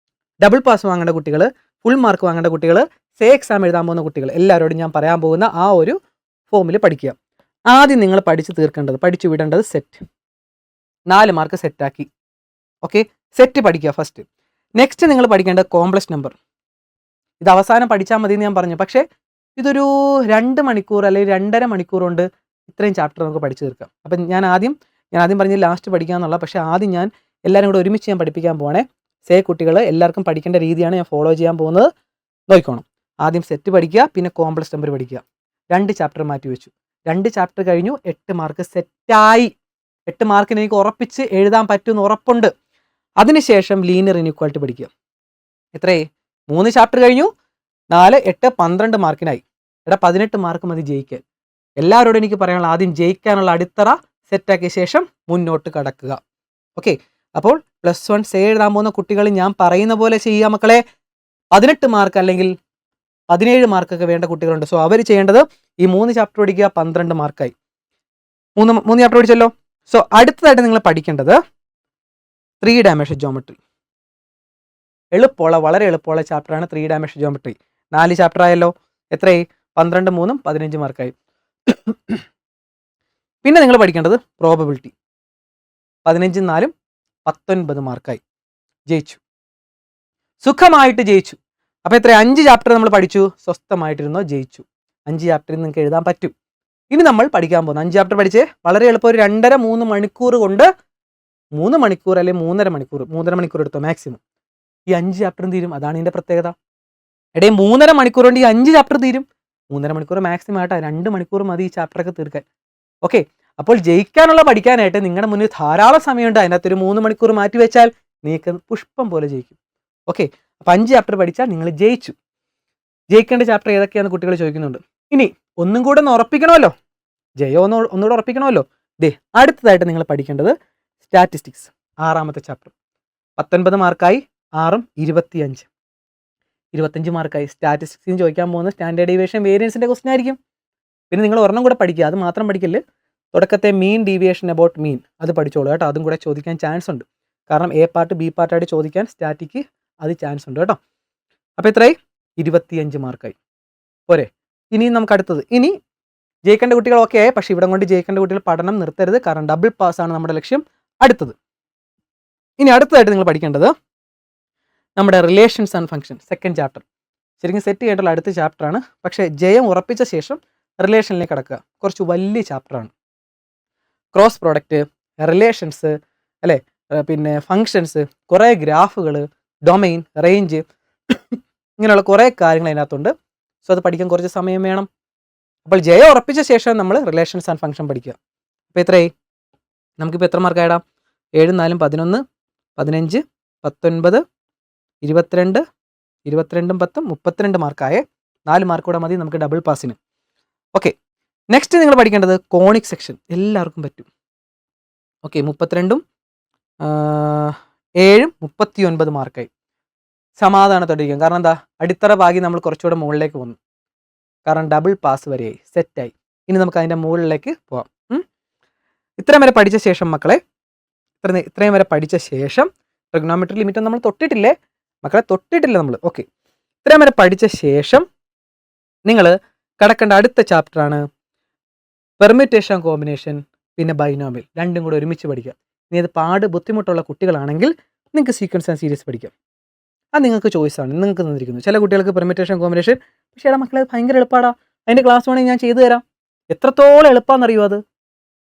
ഡബിൾ പാസ് വാങ്ങേണ്ട കുട്ടികൾ, ഫുൾ മാർക്ക് വാങ്ങേണ്ട കുട്ടികൾ, സേ എക്സാം എഴുതാൻ പോകുന്ന കുട്ടികൾ, എല്ലാവരോടും ഞാൻ പറയാൻ പോകുന്ന ആ ഒരു ഫോമിൽ പഠിക്കുക. ആദ്യം നിങ്ങൾ പഠിച്ചു വിടേണ്ടത് സെറ്റ്. 4 മാർക്ക് സെറ്റാക്കി. ഓക്കെ, സെറ്റ് പഠിക്കുക ഫസ്റ്റ്. നെക്സ്റ്റ് നിങ്ങൾ പഠിക്കേണ്ടത് കോംപ്ലക്സ് നമ്പർ. ഇത് അവസാനം പഠിച്ചാൽ മതി എന്ന് ഞാൻ പറഞ്ഞു. പക്ഷേ ഇതൊരു 2 മണിക്കൂർ അല്ലെങ്കിൽ 2.5 മണിക്കൂർ കൊണ്ട് ഇത്രയും ചാപ്റ്റർ നമുക്ക് പഠിച്ചു തീർക്കാം. അപ്പം ഞാൻ ആദ്യം പറഞ്ഞ് ലാസ്റ്റ് പഠിക്കാമെന്നുള്ള, പക്ഷേ ആദ്യം ഞാൻ എല്ലാവരും കൂടെ ഒരുമിച്ച് ഞാൻ പഠിപ്പിക്കാൻ പോവാണേ. സേ കുട്ടികൾ എല്ലാവർക്കും പഠിക്കേണ്ട രീതിയാണ് ഞാൻ ഫോളോ ചെയ്യാൻ പോകുന്നത്, നോക്കിക്കോണം. ആദ്യം സെറ്റ് പഠിക്കുക, പിന്നെ കോംപ്ലക്സ് നമ്പർ പഠിക്കുക. 2 ചാപ്റ്റർ മാറ്റി വെച്ചു. 2 ചാപ്റ്റർ കഴിഞ്ഞു, 8 മാർക്ക് സെറ്റായി. 8 മാർക്കിന് എനിക്ക് ഉറപ്പിച്ച് എഴുതാൻ പറ്റുമെന്ന് ഉറപ്പുണ്ട്. അതിനുശേഷം ലീനിയർ ഇനീക്വാലിറ്റി പഠിക്കുക. എത്രയേ? 3 ചാപ്റ്റർ കഴിഞ്ഞു, 4, 8, 12 മാർക്കിനായി. 18 മാർക്ക് മതി ജയിക്കാൻ. എല്ലാവരോടും എനിക്ക് പറയാനുള്ള, ആദ്യം ജയിക്കാനുള്ള അടിത്തറ സെറ്റാക്കിയ ശേഷം മുന്നോട്ട് കടക്കുക. ഓക്കെ, അപ്പോൾ +1 സേ എഴുതാൻ പോകുന്ന കുട്ടികൾ ഞാൻ പറയുന്ന പോലെ ചെയ്യുക മക്കളെ. 18 മാർക്ക് അല്ലെങ്കിൽ 17 മാർക്കൊക്കെ വേണ്ട കുട്ടികളുണ്ട്. സോ അവർ ചെയ്യേണ്ടത് ഈ 3 ചാപ്റ്റർ പഠിക്കുക, 12 മാർക്കായി. 3 ചാപ്റ്റർ പഠിച്ചല്ലോ. സോ അടുത്തതായിട്ട് നിങ്ങൾ പഠിക്കേണ്ടത് 3 ഡയമെൻഷൻ ജോമെട്രി. വളരെ എളുപ്പമുള്ള ചാപ്റ്ററാണ് 3 ഡയമെൻഷൻ ജോമെട്രി. 4 ചാപ്റ്റർ ആയല്ലോ. എത്രയായി? 12, 3, 15 മാർക്കായി. പിന്നെ നിങ്ങൾ പഠിക്കേണ്ടത് പ്രോബബിലിറ്റി. 15, 4, 19 മാർക്കായി. ജയിച്ചു, സുഖമായിട്ട് ജയിച്ചു. അപ്പോൾ എത്ര? 5 ചാപ്റ്റർ നമ്മൾ പഠിച്ചു, സ്വസ്ഥമായിട്ടിരുന്നോ, ജയിച്ചു. 5 ചാപ്റ്ററിൽ നിങ്ങൾക്ക് എഴുതാൻ പറ്റും. ഇനി നമ്മൾ പഠിക്കാൻ പോകുന്ന 5 ചാപ്റ്റർ പഠിച്ച് വളരെ എളുപ്പം ഒരു 2.5-3 മണിക്കൂർ കൊണ്ട്, 3 മണിക്കൂർ അല്ലെങ്കിൽ 3.5 മണിക്കൂർ എടുത്തോ മാക്സിമം, ഈ 5 ചാപ്റ്ററും തീരും. അതാണ് ഇതിൻ്റെ പ്രത്യേകത. 3.5 മണിക്കൂർ കൊണ്ട് ഈ 5 ചാപ്റ്റർ തീരും. 3.5 മണിക്കൂർ മാക്സിമം ആയിട്ടാ, 2 മണിക്കൂർ മതി ഈ ചാപ്റ്ററൊക്കെ തീർക്കാൻ. ഓക്കെ, അപ്പോൾ ജയിക്കാനുള്ള പഠിക്കാനായിട്ട് നിങ്ങളുടെ മുന്നിൽ ധാരാളം സമയമുണ്ട്. അതിനകത്ത് ഒരു 3 മണിക്കൂർ മാറ്റി വെച്ചാൽ നിങ്ങൾക്ക് പുഷ്പം പോലെ ജയിക്കും. ഓക്കെ, അപ്പോൾ 5 ചാപ്റ്റർ പഠിച്ചാൽ നിങ്ങൾ ജയിച്ചു. ജയിക്കേണ്ട ചാപ്റ്റർ ഏതൊക്കെയാണെന്ന് കുട്ടികൾ ചോദിക്കുന്നുണ്ട്. ഇനി ഒന്നും കൂടെ ഒന്ന് ഉറപ്പിക്കണമല്ലോ, ജയം ഒന്നുകൂടെ ഉറപ്പിക്കണമല്ലോ. അടുത്തതായിട്ട് നിങ്ങൾ പഠിക്കേണ്ടത് സ്റ്റാറ്റിസ്റ്റിക്സ്, 6ാമത്തെ ചാപ്റ്റർ. 19 മാർക്കായി, 6ഉം 25 മാർക്കായി. സ്റ്റാറ്റിസ്റ്റിക്സിന് ചോദിക്കാൻ പോകുന്ന സ്റ്റാൻഡേർഡ് ഡീവിയേഷൻ വേരിയൻസിൻ്റെ ക്വസ്റ്റൻ ആയിരിക്കും. പിന്നെ നിങ്ങൾ ഒരെണ്ണം കൂടെ പഠിക്കുക, അത് മാത്രം പഠിക്കല്. തുടക്കത്തെ മീൻ ഡീവിയേഷൻ അബൌട്ട് മീൻ അത് പഠിച്ചോളൂ കേട്ടോ. അതും കൂടെ ചോദിക്കാൻ ചാൻസ് ഉണ്ട്. കാരണം A പാർട്ട് B പാർട്ടായിട്ട് ചോദിക്കാൻ സ്റ്റാറ്റിക്ക് അത് ചാൻസ് ഉണ്ട് കേട്ടോ. അപ്പോൾ എത്രയായി? 25 മാർക്കായി. പോരെ? ഇനി നമുക്ക് അടുത്തത്, ഇനി ജയിക്കേണ്ട കുട്ടികൾ ഓക്കെ ആയി. പക്ഷേ ഇവിടെ കൊണ്ട് ജയിക്കേണ്ട കുട്ടികൾ പഠനം നിർത്തരുത്, കാരണം ഡബിൾ പാസ്സാണ് നമ്മുടെ ലക്ഷ്യം. ഇനി അടുത്തതായിട്ട് നിങ്ങൾ പഠിക്കേണ്ടത് നമ്മുടെ relations and function, 2nd chapter. ശരിക്കും സെറ്റ് ചെയ്തിട്ടുള്ള അടുത്ത ചാപ്റ്ററാണ്. പക്ഷേ ജയം ഉറപ്പിച്ച ശേഷം റിലേഷനിലേക്ക് കടക്കുക. കുറച്ച് വലിയ ചാപ്റ്ററാണ്. ക്രോസ് പ്രോഡക്റ്റ്, റിലേഷൻസ് അല്ലേ, പിന്നെ ഫങ്ഷൻസ്, കുറേ ഗ്രാഫുകൾ, ഡൊമൈൻ, റേഞ്ച്, ഇങ്ങനെയുള്ള കുറേ കാര്യങ്ങൾ അതിനകത്തുണ്ട്. സോ അത് പഠിക്കാൻ കുറച്ച് സമയം വേണം. അപ്പോൾ ജയം ഉറപ്പിച്ച ശേഷം നമ്മൾ റിലേഷൻസ് ആൻഡ് ഫംഗ്ഷൻ പഠിക്കുക. അപ്പോൾ എത്രയായി? നമുക്കിപ്പോൾ എത്ര മാർക്ക് ആയിടാം? 7, 4, 11, 15, 19, 22, 22, 10, 32 മാർക്കായേ. 4 മാർക്ക് കൂടെ മതി നമുക്ക് ഡബിൾ പാസിന്. ഓക്കെ, നെക്സ്റ്റ് നിങ്ങൾ പഠിക്കേണ്ടത് കോണിക് സെക്ഷൻ. എല്ലാവർക്കും പറ്റും. ഓക്കെ, 32ഉം 7ഉം 39 മാർക്കായി. സമാധാനത്തോടിരിക്കും. കാരണം എന്താ? അടിത്തറ ഭാഗി നമ്മൾ കുറച്ചുകൂടെ മുകളിലേക്ക് വന്നു. കാരണം ഡബിൾ പാസ് വരെയായി, സെറ്റായി. ഇനി നമുക്ക് അതിൻ്റെ മുകളിലേക്ക് പോവാം. ഇത്രയും വരെ പഠിച്ച ശേഷം മക്കളെ, ഇത്രയും വരെ പഠിച്ച ശേഷം ട്രിഗ്നോമെട്രി ലിമിറ്റ് നമ്മൾ തൊട്ടിട്ടില്ലേ മക്കളെ, തൊട്ടിട്ടില്ല നമ്മൾ. ഓക്കെ, ഇത്രയും വരെ പഠിച്ച ശേഷം നിങ്ങൾ കടക്കേണ്ട അടുത്ത ചാപ്റ്ററാണ് പെർമ്യൂട്ടേഷൻ കോമ്പിനേഷൻ, പിന്നെ ബൈനോമിയൽ. രണ്ടും കൂടെ ഒരുമിച്ച് പഠിക്കാം. ഇനി അത് ബുദ്ധിമുട്ടുള്ള കുട്ടികളാണെങ്കിൽ നിങ്ങൾക്ക് സീക്വൻസ് ആൻഡ് സീരീസ് പഠിക്കാം. അത് നിങ്ങൾക്ക് ചോയ്സാണ്, നിങ്ങൾക്ക് തന്നിരിക്കുന്നു. ചില കുട്ടികൾക്ക് പെർമ്യൂട്ടേഷൻ കോമ്പിനേഷൻ, പക്ഷേ മക്കളെ ഭയങ്കര എളുപ്പമാണ്, അതിൻ്റെ ക്ലാസ് വേണമെങ്കിൽ ഞാൻ ചെയ്തു തരാം. എത്രത്തോളം എളുപ്പമാണെന്നറിയോ അത്.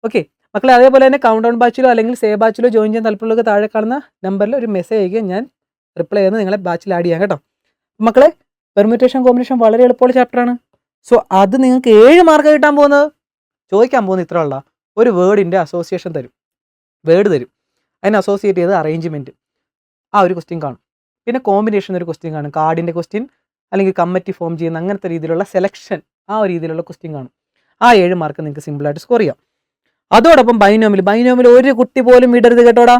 ഓക്കെ മക്കളെ, അതേപോലെ തന്നെ കൗണ്ട് ഡൗൺ ബാച്ചിലോ അല്ലെങ്കിൽ സേവ് ബാച്ചിലോ ജോയിൻ ചെയ്യാൻ താല്പര്യമുള്ള താഴെ കാണുന്ന നമ്പറിൽ ഒരു മെസ്സേജ് അയക്കുക, ഞാൻ റിപ്ലൈ ചെയ്യുന്നത് നിങ്ങളെ ബാച്ചിൽ ആഡ് ചെയ്യാം കേട്ടോ. മക്കളെ, പെർമ്യൂട്ടേഷൻ കോമ്പിനേഷൻ വളരെ എളുപ്പമുള്ള ചാപ്റ്ററാണ്. സോ അത് നിങ്ങൾക്ക് 7 മാർക്ക് കിട്ടാൻ പോകുന്നത്, ചോദിക്കാൻ പോകുന്നത് ഇത്ര ഉള്ള ഒരു വേർഡിൻ്റെ അസോസിയേഷൻ തരും, വേർഡ് തരും, അതിനെ അസോസിയേറ്റ് ചെയ്ത് അറേഞ്ച്മെൻറ്റ്, ആ ഒരു ക്വസ്റ്റ്യൻ കാണും. പിന്നെ കോമ്പിനേഷൻ ഒരു ക്വസ്റ്റ്യൻ കാണും, കാർഡിൻ്റെ ക്വസ്റ്റ്യൻ അല്ലെങ്കിൽ കമ്മിറ്റി ഫോം ചെയ്യുന്ന അങ്ങനത്തെ രീതിയിലുള്ള സെലക്ഷൻ, ആ ഒരു രീതിയിലുള്ള ക്വസ്റ്റ്യൻ കാണും. ആ 7 മാർക്ക് നിങ്ങൾക്ക് സിമ്പിളായിട്ട് സ്കോർ ചെയ്യാം. അതോടൊപ്പം ബൈനോമിൽ ഒരു കുട്ടി പോലും വിടരുത് കേട്ടോടാ.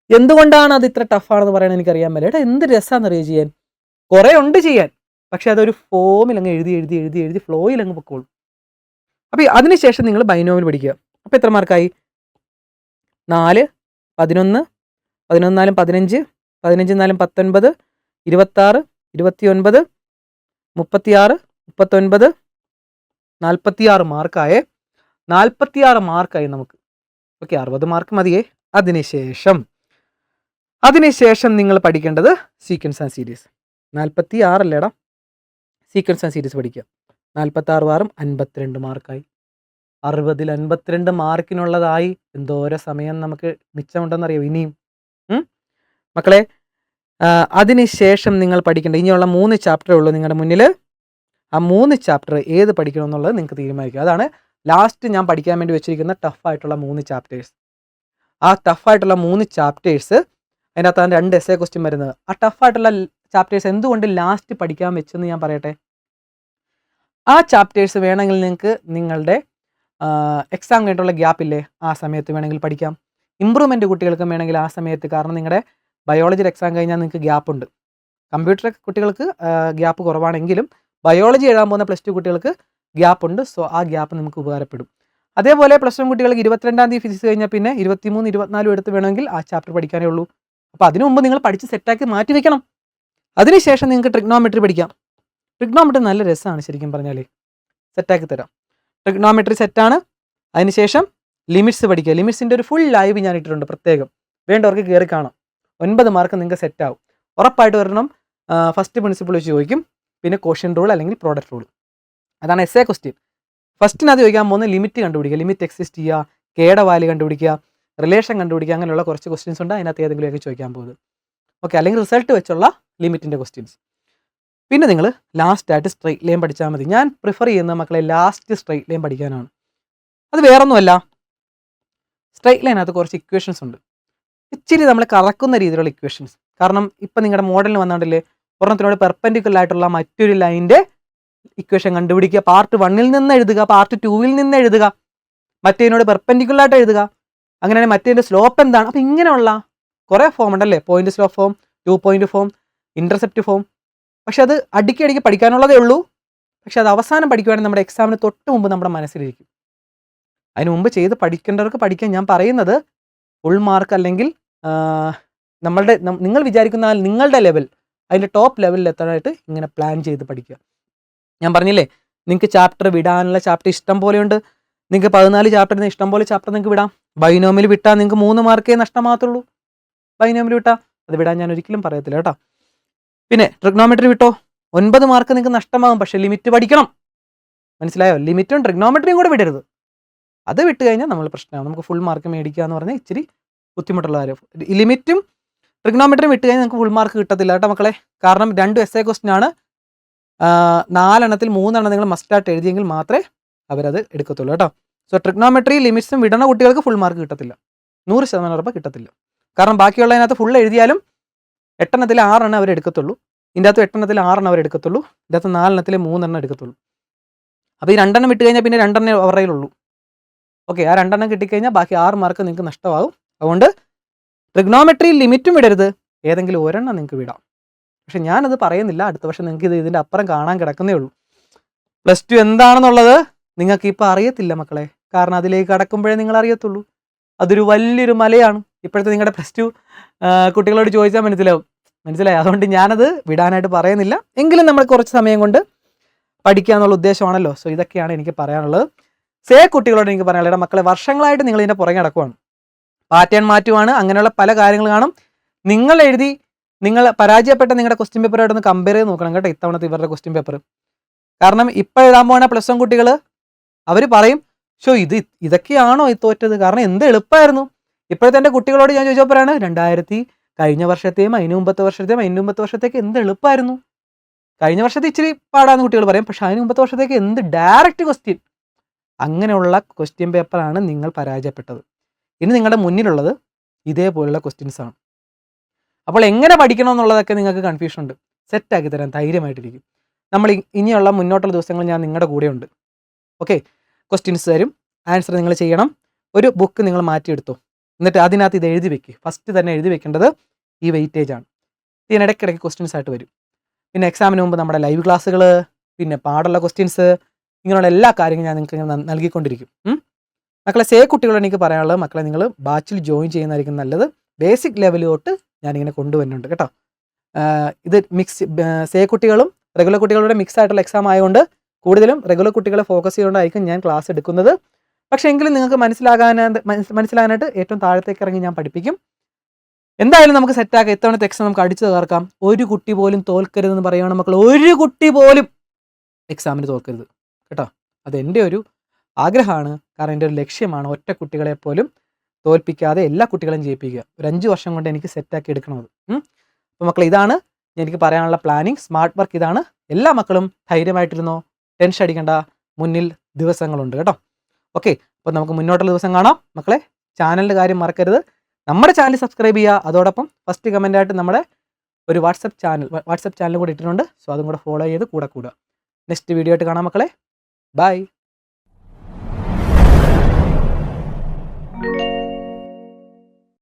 എന്തുകൊണ്ടാണ് അത് ഇത്ര ടഫാണെന്ന് പറയാൻ എനിക്കറിയാൻ പറ്റില്ല. ഏട്ടാ എന്ത് രസമാണെന്നറിയാം ചെയ്യാൻ, കുറേ ഉണ്ട് ചെയ്യാൻ, പക്ഷെ അതൊരു ഫോമിൽ അങ്ങ് എഴുതി ഫ്ലോയിൽ അങ്ങ് പൊക്കോളും. അപ്പോൾ അതിനുശേഷം നിങ്ങൾ ബൈനോമിൽ പഠിക്കുക. അപ്പോൾ എത്ര മാർക്കായി? 4, 11, 11 4 15, 15 4 19, 26, 29, 36, 39, 46 മാർക്കായേ. 46 മാർക്കായി നമുക്ക്. ഓക്കെ, 60 മാർക്ക് മതിയേ. അതിനുശേഷം നിങ്ങൾ പഠിക്കേണ്ടത് സീക്വൻസ് ആൻഡ് സീരീസ്. 46 അല്ലേടാ, സീക്വൻസ് ആൻഡ് സീരീസ് പഠിക്കുക. 46 ആറും 52 മാർക്കായി. 60ൽ 52 മാർക്കിനുള്ളതായി. എന്തോരം സമയം നമുക്ക് മിച്ചമുണ്ടെന്നറിയോ ഇനിയും മക്കളെ. അതിനുശേഷം നിങ്ങൾ പഠിക്കേണ്ട ഇനിയുള്ള 3 ചാപ്റ്ററേ ഉള്ളൂ നിങ്ങളുടെ മുന്നിൽ. ആ 3 ചാപ്റ്റർ ഏത് പഠിക്കണമെന്നുള്ളത് നിങ്ങൾക്ക് തീരുമാനിക്കുക. അതാണ് ലാസ്റ്റ് ഞാൻ പഠിക്കാൻ വേണ്ടി വെച്ചിരിക്കുന്ന ടഫായിട്ടുള്ള 3 ചാപ്റ്റേഴ്സ്. ആ ടഫായിട്ടുള്ള 3 ചാപ്റ്റേഴ്സ്, അതിനകത്താണ് 2 എസ്സേ ക്വസ്റ്റ്യൻ വരുന്നത്. ആ ടഫായിട്ടുള്ള ചാപ്റ്റേഴ്സ് എന്തുകൊണ്ട് ലാസ്റ്റ് പഠിക്കാൻ വെച്ചെന്ന് ഞാൻ പറയട്ടെ. ആ ചാപ്റ്റേഴ്സ് വേണമെങ്കിൽ നിങ്ങൾക്ക് നിങ്ങളുടെ എക്സാം കഴിഞ്ഞിട്ടുള്ള ഗ്യാപ്പില്ലേ, ആ സമയത്ത് വേണമെങ്കിൽ പഠിക്കാം. ഇമ്പ്രൂവ്മെൻറ്റ് കുട്ടികൾക്കും വേണമെങ്കിൽ ആ സമയത്ത്, കാരണം നിങ്ങളുടെ ബയോളജിയുടെ എക്സാം കഴിഞ്ഞാൽ നിങ്ങൾക്ക് ഗ്യാപ്പുണ്ട്. കമ്പ്യൂട്ടർ കുട്ടികൾക്ക് ഗ്യാപ്പ് കുറവാണെങ്കിലും ബയോളജി എഴുതാൻ പോകുന്ന +2 കുട്ടികൾക്ക് ഗ്യാപ്പുണ്ട്. സോ ആ ഗ്യാപ്പ് നമുക്ക് ഉപകാരപ്പെടും. അതേപോലെ +1 കുട്ടികൾക്ക് 22-ാം തീയതി ഫിസിക്സ് കഴിഞ്ഞാൽ പിന്നെ 23, 24 എടുത്ത് വേണമെങ്കിൽ ആ ചാപ്റ്റർ പഠിക്കാനേ ഉള്ളൂ. അപ്പോൾ അതിനു മുമ്പ് നിങ്ങൾ പഠിച്ച് സെറ്റാക്കി മാറ്റി വെക്കണം. അതിനുശേഷം നിങ്ങൾക്ക് ട്രിഗ്നോമെട്രി പഠിക്കാം. ട്രിഗ്നോമെട്രി നല്ല രസമാണ് ശരിക്കും പറഞ്ഞാൽ, സെറ്റാക്കി തരാം. ട്രിഗ്നോമെട്രി സെറ്റാണ്. അതിനുശേഷം ലിമിറ്റ്സ് പഠിക്കുക. ലിമിറ്റ്സിൻ്റെ ഒരു ഫുൾ ലൈവ് ഞാൻ ഇട്ടിട്ടുണ്ട്, പ്രത്യേകം വേണ്ടവർക്ക് കയറി കാണാം. 9 മാർക്ക് നിങ്ങൾക്ക് സെറ്റാവും. ഉറപ്പായിട്ട് വരണം. ഫസ്റ്റ് പ്രിൻസിപ്പിൾ വെച്ച് ചോദിക്കും, പിന്നെ ക്വസ്റ്റ്യൻ റൂൾ അല്ലെങ്കിൽ പ്രോഡക്റ്റ് റൂൾ. അതാണ് എസ്സേ ക്വസ്റ്റ്യൻ. ഫസ്റ്റിനകത്ത് ചോദിക്കാൻ പോകുന്നത് ലിമിറ്റ് കണ്ടുപിടിക്കുക, ലിമിറ്റ് എക്സിസ്റ്റ് ചെയ്യുക, കെയുടെ വാല്യൂ കണ്ടുപിടിക്കുക, റിലേഷൻ കണ്ടുപിടിക്കുക, അങ്ങനെയുള്ള കുറച്ച് ക്വസ്റ്റ്യൻസ് ഉണ്ട്. അതിനകത്ത് ഏതെങ്കിലുമൊക്കെ ചോദിക്കാൻ പോകുന്നത്. ഓക്കെ, അല്ലെങ്കിൽ റിസൾട്ട് വെച്ചുള്ള ലിമിറ്റിൻ്റെ ക്വസ്റ്റ്യൻസ്. പിന്നെ നിങ്ങൾ ലാസ്റ്റായിട്ട് സ്ട്രെയിറ്റ് ലൈൻ പഠിച്ചാൽ മതി. ഞാൻ പ്രിഫർ ചെയ്യുന്ന മക്കളെ ലാസ്റ്റ് സ്ട്രെയിറ്റ് ലൈൻ പഠിക്കാനാണ്. അത് വേറൊന്നുമല്ല, സ്ട്രെയിറ്റ് ലൈനകത്ത് കുറച്ച് ഇക്വേഷൻസ് ഉണ്ട്, ഇച്ചിരി നമ്മൾ കറക്കുന്ന രീതിയിലുള്ള ഇക്വേഷൻസ്. കാരണം ഇപ്പം നിങ്ങളുടെ മോഡലിന് വന്നാണ്ടല്ലേ ഒരെണ്ണത്തിനോട് പെർപെൻഡിക്കുലർ ആയിട്ടുള്ള മറ്റൊരു ലൈൻ്റെ ഇക്വേഷൻ കണ്ടുപിടിക്കുക. പാർട്ട് 1-ൽ നിന്ന് എഴുതുക, പാർട്ട് 2-ൽ നിന്ന് എഴുതുക, മറ്റേതിനോട് പെർപെൻഡിക്കുലർ ആയിട്ട് എഴുതുക. അങ്ങനെയാണെങ്കിൽ മറ്റേതിൻ്റെ സ്ലോപ്പ് എന്താണ്. അപ്പോൾ ഇങ്ങനെയുള്ള കുറേ ഫോം ഉണ്ടല്ലേ, point slope form, 2 point form, intercept form. പക്ഷെ അത് അടിക്കടിക്ക് പഠിക്കാനുള്ളതേ ഉള്ളൂ. പക്ഷെ അത് അവസാനം പഠിക്കുകയാണെങ്കിൽ നമ്മുടെ എക്സാമിന് തൊട്ട് മുമ്പ് നമ്മുടെ മനസ്സിലിരിക്കും. അതിന് മുമ്പ് ചെയ്ത് പഠിക്കേണ്ടവർക്ക് പഠിക്കാൻ ഞാൻ പറയുന്നത് ഫുൾ മാർക്ക് അല്ലെങ്കിൽ നിങ്ങൾ വിചാരിക്കുന്ന നിങ്ങളുടെ ലെവൽ, അതിൻ്റെ ടോപ്പ് ലെവലിൽ എത്താനായിട്ട് ഇങ്ങനെ പ്ലാൻ ചെയ്ത് പഠിക്കുക. ഞാൻ പറഞ്ഞില്ലേ, നിങ്ങൾക്ക് ചാപ്റ്റർ വിടാനുള്ള ചാപ്റ്റർ ഇഷ്ടം പോലെയുണ്ട്. നിങ്ങൾക്ക് 14 ചാപ്റ്ററിന് ഇഷ്ടം പോലെ ചാപ്റ്റർ നിങ്ങൾക്ക് വിടാം. ബൈനോമിൽ വിട്ടാൽ നിങ്ങൾക്ക് 3 മാർക്കേ നഷ്ടമാകത്തുള്ളൂ. ബൈനോമിൽ വിട്ടാൽ അത് വിടാൻ ഞാൻ ഒരിക്കലും പറയത്തില്ല കേട്ടോ. പിന്നെ ട്രിഗ്നോമെട്രി വിട്ടോ, 9 മാർക്ക് നിങ്ങൾക്ക് നഷ്ടമാകും. പക്ഷേ ലിമിറ്റ് പഠിക്കണം, മനസ്സിലായോ? ലിമിറ്റും ട്രിഗ്നോമെട്രിയും കൂടെ വിടരുത്. അത് വിട്ട് കഴിഞ്ഞാൽ നമ്മൾ പ്രശ്നമാണ്. നമുക്ക് ഫുൾ മാർക്ക് മേടിക്കുക എന്ന് പറഞ്ഞാൽ ഇച്ചിരി ബുദ്ധിമുട്ടുള്ള കാര്യം. ലിമിറ്റും ട്രിഗ്നോമെട്രിയും വിട്ട് കഴിഞ്ഞാൽ നമുക്ക് ഫുൾ മാർക്ക് കിട്ടത്തില്ല കേട്ടോ മക്കളെ. കാരണം 2 എസ്സേ ക്വസ്റ്റ്യൻ ആണ്. 4 എണ്ണത്തിൽ 3 എണ്ണം നിങ്ങൾ മസ്റ്റായിട്ട് എഴുതിയെങ്കിൽ മാത്രമേ അവരത് എടുക്കത്തുള്ളൂ കേട്ടോ. സോ ട്രിഗ്നോമെട്രി ലിമിറ്റ്സും വിടണ കുട്ടികൾക്ക് ഫുൾ മാർക്ക് കിട്ടത്തില്ല, 100% ഉറപ്പ് കിട്ടത്തില്ല. കാരണം ബാക്കിയുള്ളതിനകത്ത് ഫുൾ എഴുതിയാലും 8 എണ്ണത്തിൽ 6 എണ്ണം അവർ എടുക്കത്തുള്ളൂ. ഇതിൻ്റെ അകത്ത് 8 എണ്ണത്തിൽ 6 എണ്ണം അവർ എടുക്കത്തുള്ളൂ. ഇതിൻ്റെ അകത്ത് 4 എണ്ണത്തിൽ 3 എണ്ണം എടുക്കത്തുള്ളൂ. അപ്പോൾ ഈ 2 എണ്ണം വിട്ട് കഴിഞ്ഞാൽ പിന്നെ 2 എണ്ണം അവരുടെ കയ്യിലുള്ളൂ. ഓക്കെ, ആ 2 എണ്ണം കിട്ടിക്കഴിഞ്ഞാൽ ബാക്കി 6 മാർക്ക് നിങ്ങൾക്ക് നഷ്ടമാകും. അതുകൊണ്ട് ട്രിഗ്നോമെട്രി ലിമിറ്റും വിടരുത്, ഏതെങ്കിലും ഒരെണ്ണം നിങ്ങൾക്ക് വിടാം. പക്ഷെ ഞാനത് പറയുന്നില്ല, അടുത്ത വർഷം നിങ്ങൾക്ക് ഇതിൻ്റെ അപ്പുറം കാണാൻ കിടക്കുന്നേ ഉള്ളൂ. +2 എന്താണെന്നുള്ളത് നിങ്ങൾക്ക് ഇപ്പോൾ അറിയത്തില്ല മക്കളെ. കാരണം അതിലേക്ക് കടക്കുമ്പോഴേ നിങ്ങൾ അറിയത്തുള്ളൂ. അതൊരു വലിയൊരു മലയാണ്. ഇപ്പോഴത്തെ നിങ്ങളുടെ +2 കുട്ടികളോട് ചോദിച്ചാൽ മനസ്സിലായി. അതുകൊണ്ട് ഞാനത് വിടാനായിട്ട് പറയുന്നില്ല. എങ്കിലും നമ്മൾ കുറച്ച് സമയം കൊണ്ട് പഠിക്കുക എന്നുള്ള ഉദ്ദേശമാണല്ലോ. സോ ഇതൊക്കെയാണ് എനിക്ക് പറയാനുള്ളത്. കുട്ടികളോട് എനിക്ക് പറയാനുള്ളത്, മക്കളെ വർഷങ്ങളായിട്ട് നിങ്ങൾ ഇതിൻ്റെ പുറകെ നടക്കുവാണ്, പാറ്റേൺ മാറ്റുവാണ്, അങ്ങനെയുള്ള പല കാര്യങ്ങൾ കാണും. നിങ്ങൾ പരാജയപ്പെട്ട നിങ്ങളുടെ ക്വസ്റ്റ്യൻ പേപ്പറായിട്ടൊന്ന് കമ്പയർ ചെയ്ത് നോക്കണം കേട്ടോ ഇത്തവണത്തെ ഇവരുടെ ക്വസ്റ്റ്യൻ പേപ്പർ. കാരണം ഇപ്പോൾ എഴുതാൻ പോകുന്ന +1 കുട്ടികൾ അവർ പറയും, ഇതൊക്കെയാണോ തോറ്റത്, കാരണം എന്ത് എളുപ്പമായിരുന്നു. ഇപ്പോഴത്തെ എൻ്റെ കുട്ടികളോട് ഞാൻ ചോദിച്ചപ്പോഴാണ് കഴിഞ്ഞ വർഷത്തെയും അതിന് മുമ്പത്തെ വർഷത്തേക്ക് എന്ത് എളുപ്പമായിരുന്നു. കഴിഞ്ഞ വർഷത്തെ ഇച്ചിരി പാടാന്ന് കുട്ടികൾ പറയും, പക്ഷെ അതിന് മുമ്പത്തെ വർഷത്തേക്ക് എന്ത് ഡയറക്റ്റ് ക്വസ്റ്റ്യൻ. അങ്ങനെയുള്ള ക്വസ്റ്റ്യൻ പേപ്പറാണ് നിങ്ങൾ പരാജയപ്പെട്ടത്. ഇനി നിങ്ങളുടെ മുന്നിലുള്ളത് ഇതേപോലുള്ള ക്വസ്റ്റ്യൻസ് ആണ്. അപ്പോൾ എങ്ങനെ പഠിക്കണം എന്നുള്ളതൊക്കെ നിങ്ങൾക്ക് കൺഫ്യൂഷൻ ഉണ്ട്. സെറ്റാക്കി തരാൻ ധൈര്യമായിട്ടിരിക്കും. നമ്മൾ ഇനിയുള്ള മുന്നോട്ടുള്ള ദിവസങ്ങൾ ഞാൻ നിങ്ങളുടെ കൂടെയുണ്ട്. ഓക്കെ, ക്വസ്റ്റ്യൻസ് തരും, ആൻസർ നിങ്ങൾ ചെയ്യണം. ഒരു ബുക്ക് നിങ്ങൾ മാറ്റിയെടുത്തോ, എന്നിട്ട് അതിനകത്ത് ഇത് എഴുതി വെക്കുക. ഫസ്റ്റ് തന്നെ എഴുതി വെക്കേണ്ടത് ഈ വെയിറ്റേജ് ആണ്. ഇതിനിടയ്ക്കിടയ്ക്ക് ക്വസ്റ്റ്യൻസ് ആയിട്ട് വരും. പിന്നെ എക്സാമിന് മുമ്പ് നമ്മുടെ ലൈവ് ക്ലാസ്സുകൾ, പിന്നെ പാടുള്ള ക്വസ്റ്റ്യൻസ്, ഇങ്ങനെയുള്ള എല്ലാ കാര്യങ്ങളും ഞാൻ നിങ്ങൾക്ക് നൽകിക്കൊണ്ടിരിക്കും. മക്കളെ കുട്ടികളോട് എനിക്ക് പറയാനുള്ളത്, മക്കളെ നിങ്ങൾ ബാച്ചിൽ ജോയിൻ ചെയ്യുന്നതായിരിക്കും നല്ലത്. ബേസിക് ലെവൽ തൊട്ട് ഞാനിങ്ങനെ കൊണ്ടുവരുന്നുണ്ട് കേട്ടോ. ഇത് കുട്ടികളും റെഗുലർ കുട്ടികളുടെ മിക്സ് ആയിട്ടുള്ള എക്സാം ആയതുകൊണ്ട് കൂടുതലും റെഗുലർ കുട്ടികളെ ഫോക്കസ് ചെയ്തുകൊണ്ടായിരിക്കും ഞാൻ ക്ലാസ് എടുക്കുന്നത്. പക്ഷേ എങ്കിലും നിങ്ങൾക്ക് മനസ്സിലാകാനായിട്ട് ഏറ്റവും താഴത്തേക്ക് ഇറങ്ങി ഞാൻ പഠിപ്പിക്കും. എന്തായാലും നമുക്ക് സെറ്റാക്കാം. ഇത്തവണത്തെ എക്സാം നമുക്ക് അടിച്ചു തകർക്കാം. ഒരു കുട്ടി പോലും തോൽക്കരുതെന്ന് പറയുകയാണ് മക്കൾ. ഒരു കുട്ടി പോലും എക്സാമിന് തോൽക്കരുത് കേട്ടോ. അതെൻ്റെ ഒരു ആഗ്രഹമാണ്. കാരണം എൻ്റെ ഒരു ലക്ഷ്യമാണ് ഒറ്റ കുട്ടികളെ പോലും തോൽപ്പിക്കാതെ എല്ലാ കുട്ടികളെയും ജയിപ്പിക്കുക. ഒരു 5 വർഷം കൊണ്ട് എനിക്ക് സെറ്റാക്കി എടുക്കണത്. അപ്പോൾ മക്കൾ, ഇതാണ് എനിക്ക് പറയാനുള്ള പ്ലാനിങ്. സ്മാർട്ട് വർക്ക് ഇതാണ്. എല്ലാ മക്കളും ധൈര്യമായിട്ടിരുന്നോ, ടെൻഷൻ അടിക്കേണ്ട, മുന്നിൽ ദിവസങ്ങളുണ്ട് കേട്ടോ. ഓക്കെ, അപ്പോൾ നമുക്ക് മുന്നോട്ടുള്ള ദിവസം കാണാം. മക്കളെ, ചാനലിൻ്റെ കാര്യം മറക്കരുത്. നമ്മുടെ ചാനൽ സബ്സ്ക്രൈബ് ചെയ്യുക. അതോടൊപ്പം ഫസ്റ്റ് കമൻ്റായിട്ട് നമ്മുടെ ഒരു വാട്സപ്പ് ചാനൽ കൂടി ഇട്ടിട്ടുണ്ട്. സോ അതും കൂടെ ഫോളോ ചെയ്ത് കൂടെ കൂടുക. നെക്സ്റ്റ് വീഡിയോ ആയിട്ട് കാണാം മക്കളെ. ബൈ.